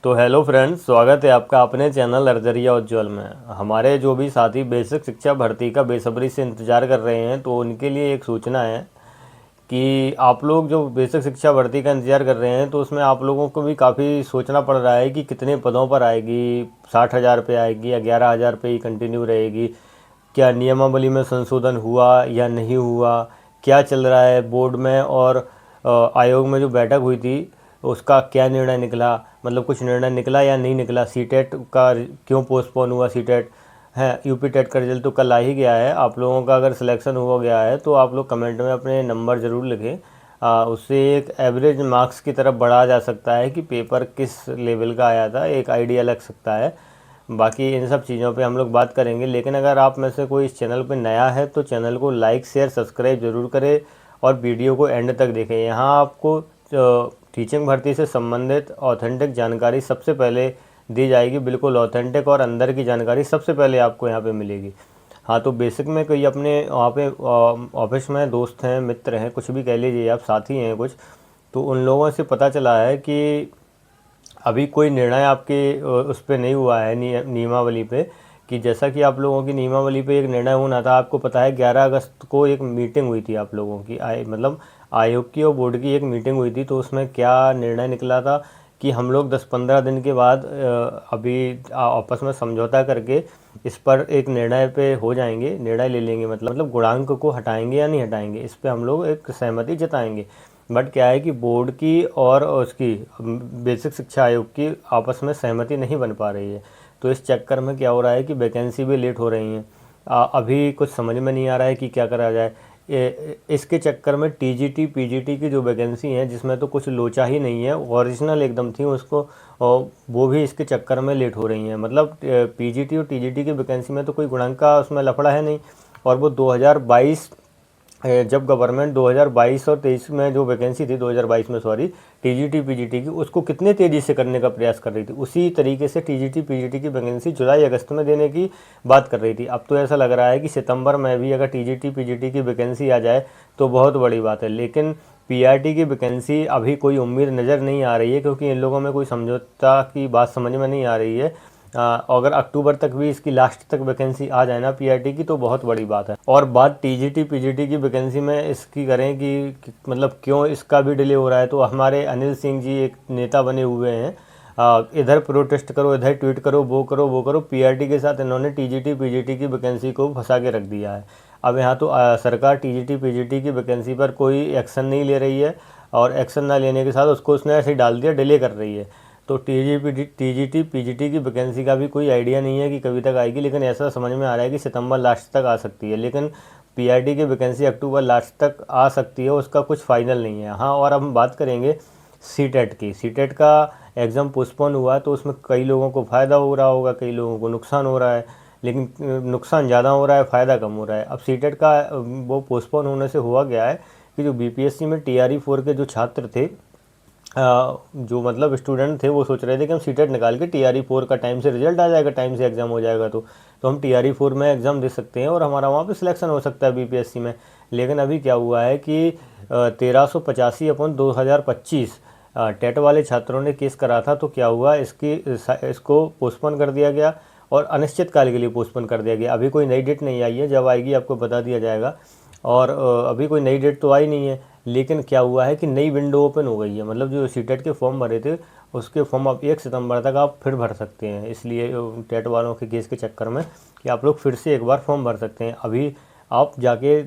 तो hello friends, स्वागत है आपका अपने चैनल अर्जरिया उज्ज्वल में। हमारे जो भी साथी बेसिक शिक्षा भर्ती का बेसब्री से इंतज़ार कर रहे हैं, तो उनके लिए एक सूचना है कि आप लोग जो बेसिक शिक्षा भर्ती का इंतज़ार कर रहे हैं, तो उसमें आप लोगों को भी काफ़ी सोचना पड़ रहा है कि कितने पदों पर आएगी, 60,000 पे आएगी या 11,000 पे ही कंटिन्यू रहेगी, क्या नियमावली में संशोधन हुआ या नहीं हुआ, क्या चल रहा है बोर्ड में और आयोग में जो बैठक हुई थी उसका क्या निर्णय निकला, मतलब कुछ निर्णय निकला या नहीं निकला, सीटेट का क्यों पोस्टपोन हुआ, सीटेट है, यूपी टेट का रिजल्ट तो कल आ ही गया है। आप लोगों का अगर सिलेक्शन हुआ गया है तो आप लोग कमेंट में अपने नंबर ज़रूर लिखें। उससे एक एवरेज मार्क्स की तरफ बढ़ा जा सकता है कि पेपर किस लेवल का आया था, एक आइडिया लग सकता है। बाकी इन सब चीज़ों पे हम लोग बात करेंगे, लेकिन अगर आप में से कोई इस चैनल पे नया है तो चैनल को लाइक शेयर सब्सक्राइब ज़रूर करें और वीडियो को एंड तक देखें। यहाँ आपको टीचिंग भर्ती से संबंधित ऑथेंटिक जानकारी सबसे पहले दी जाएगी, बिल्कुल ऑथेंटिक और अंदर की जानकारी सबसे पहले आपको यहाँ पे मिलेगी। हाँ, तो बेसिक में कोई अपने वहाँ पे ऑफिस में दोस्त हैं, मित्र हैं, कुछ भी कह लीजिए, आप साथी हैं कुछ, तो उन लोगों से पता चला है कि अभी कोई निर्णय आपके उस पे नहीं हुआ है नियमावली पे, कि जैसा कि आप लोगों की नियमावली पे एक निर्णय होना था। आपको पता है 11 अगस्त को एक मीटिंग हुई थी आप लोगों की, मतलब आयोग की और बोर्ड की एक मीटिंग हुई थी। तो उसमें क्या निर्णय निकला था कि हम लोग 10-15 दिन के बाद अभी आपस में समझौता करके इस पर एक निर्णय पे हो जाएंगे, निर्णय ले लेंगे, मतलब गुणांक को हटाएंगे या नहीं हटाएंगे, इस पे हम लोग एक सहमति जताएंगे। बट क्या है कि बोर्ड की और उसकी बेसिक शिक्षा आयोग की आपस में सहमति नहीं बन पा रही है। तो इस चक्कर में क्या हो रहा है कि वैकेंसी भी लेट हो रही हैं। अभी कुछ समझ में नहीं आ रहा है कि क्या करा जाए। इसके चक्कर में टीजीटी पीजीटी की जो वैकेंसी हैं, जिसमें तो कुछ लोचा ही नहीं है, ओरिजिनल एकदम थी उसको, और वो भी इसके चक्कर में लेट हो रही हैं। मतलब पीजीटी और टीजीटी की वैकेंसी में तो कोई गुणांक का उसमें लफड़ा है नहीं, और वो 2022 जब गवर्नमेंट 2022 और 23 में जो वैकेंसी थी, 2022 में सॉरी, टीजीटी पीजीटी की, उसको कितने तेज़ी से करने का प्रयास कर रही थी, उसी तरीके से टीजीटी पीजीटी की वैकेंसी जुलाई अगस्त में देने की बात कर रही थी। अब तो ऐसा लग रहा है कि सितंबर में भी अगर टीजीटी पीजीटी की वैकेंसी आ जाए तो बहुत बड़ी बात है। लेकिन पीआरटी की वैकेंसी अभी कोई उम्मीद नज़र नहीं आ रही है, क्योंकि इन लोगों में कोई समझौता की बात समझ में नहीं आ रही है। अगर अक्टूबर तक भी इसकी लास्ट तक वैकेंसी आ जाए ना पीआरटी की, तो बहुत बड़ी बात है। और बात टीजीटी पीजीटी की वैकेंसी में इसकी करें कि मतलब क्यों इसका भी डिले हो रहा है, तो हमारे अनिल सिंह जी एक नेता बने हुए हैं। इधर प्रोटेस्ट करो, इधर ट्वीट करो, वो करो वो करो, पीआरटी के साथ इन्होंने टीजीटी पीजीटी की वैकेंसी को फंसा के रख दिया है। अब यहाँ तो सरकार टीजीटी पीजीटी की वैकेंसी पर कोई एक्शन नहीं ले रही है, और एक्शन ना लेने के साथ उसको उसने ऐसे ही डाल दिया, डिले कर रही है। तो टीजीटी पीजीटी की वैकेंसी का भी कोई आइडिया नहीं है कि कभी तक आएगी, लेकिन ऐसा समझ में आ रहा है कि सितंबर लास्ट तक आ सकती है। लेकिन पीआरटी की वैकेंसी अक्टूबर लास्ट तक आ सकती है, उसका कुछ फाइनल नहीं है। हाँ, और अब हम बात करेंगे सीटेट की। सीटेट का एग्ज़ाम पोस्टपोन हुआ, तो उसमें कई लोगों को फ़ायदा हो रहा होगा, कई लोगों को नुकसान हो रहा है, लेकिन नुकसान ज़्यादा हो रहा है, फ़ायदा कम हो रहा है। अब सीटेट का वो पोस्टपोन होने से हुआ गया है कि जो बीपीएससी में टीआरई 4 के जो छात्र थे, जो मतलब स्टूडेंट थे, वो सोच रहे थे कि हम सीटेट निकाल के टीआरई 4 का टाइम से रिजल्ट आ जाएगा, टाइम से एग्ज़ाम हो जाएगा, तो हम टीआरई 4 में एग्ज़ाम दे सकते हैं और हमारा वहाँ पे सिलेक्शन हो सकता है बीपीएससी में। लेकिन अभी क्या हुआ है कि 1385/2025 टेट वाले छात्रों ने केस करा था। तो क्या हुआ, इसको पोस्टपोन कर दिया गया और अनिश्चित काल के लिए पोस्टपोन कर दिया गया। अभी कोई नई डेट नहीं आई है, जब आएगी आपको बता दिया जाएगा। और अभी कोई नई डेट तो आई नहीं है, लेकिन क्या हुआ है कि नई विंडो ओपन हो गई है। मतलब जो सीटेट के फॉर्म भरे थे, उसके फॉर्म अब 1 सितंबर तक आप फिर भर सकते हैं। इसलिए टेट वालों के केस के चक्कर में कि आप लोग फिर से एक बार फॉर्म भर सकते हैं। अभी आप जाके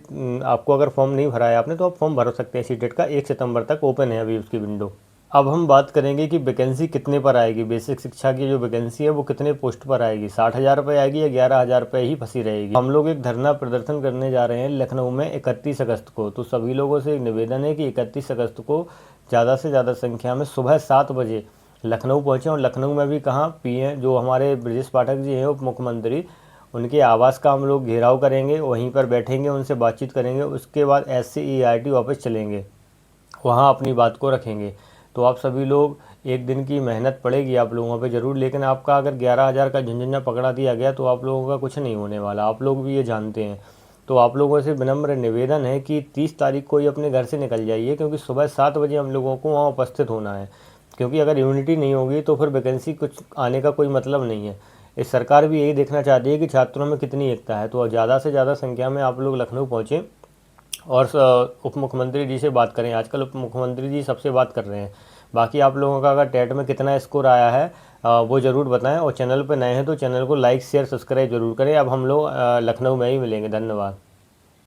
आपको अगर फॉर्म नहीं भरा है आपने, तो आप फॉर्म भर सकते हैं। सीटेट का 1 सितंबर तक ओपन है अभी उसकी विंडो। अब हम बात करेंगे कि वैकेंसी कितने पर आएगी। बेसिक शिक्षा की जो वैकेंसी है वो कितने पोस्ट पर आएगी, 60,000 पे आएगी या 11,000 पे ही फंसी रहेगी। हम लोग एक धरना प्रदर्शन करने जा रहे हैं लखनऊ में 31 अगस्त को। तो सभी लोगों से एक निवेदन है कि 31 अगस्त को ज़्यादा से ज़्यादा संख्या में सुबह 7 बजे लखनऊ पहुँचें। और लखनऊ में भी कहाँ, पीएम जो हमारे ब्रजेश पाठक जी हैं, उप मुख्यमंत्री, उनके आवास का हम लोग घेराव करेंगे, वहीं पर बैठेंगे, उनसे बातचीत करेंगे। उसके बाद SCERT ऑफिस चलेंगे, वहाँ अपनी बात को रखेंगे। तो आप सभी लोग, एक दिन की मेहनत पड़ेगी आप लोगों पे ज़रूर, लेकिन आपका अगर 11,000 का झंझना पकड़ा दिया गया तो आप लोगों का कुछ नहीं होने वाला, आप लोग भी ये जानते हैं। तो आप लोगों से विनम्र निवेदन है कि 30 तारीख को ही अपने घर से निकल जाइए, क्योंकि सुबह 7 बजे हम लोगों को वहाँ उपस्थित होना है। क्योंकि अगर यूनिटी नहीं होगी तो फिर वैकेंसी कुछ आने का कोई मतलब नहीं है। इस सरकार भी यही देखना चाहती है कि छात्रों में कितनी एकता है। तो ज़्यादा से ज़्यादा संख्या में आप लोग लखनऊ पहुँचें और उप मुख्यमंत्री जी से बात करें। आजकल उप मुख्यमंत्री जी सबसे बात कर रहे हैं। बाकी आप लोगों का अगर टेट में कितना स्कोर आया है वो ज़रूर बताएं, और चैनल पर नए हैं तो चैनल को लाइक शेयर सब्सक्राइब जरूर करें। अब हम लोग लखनऊ में ही मिलेंगे। धन्यवाद।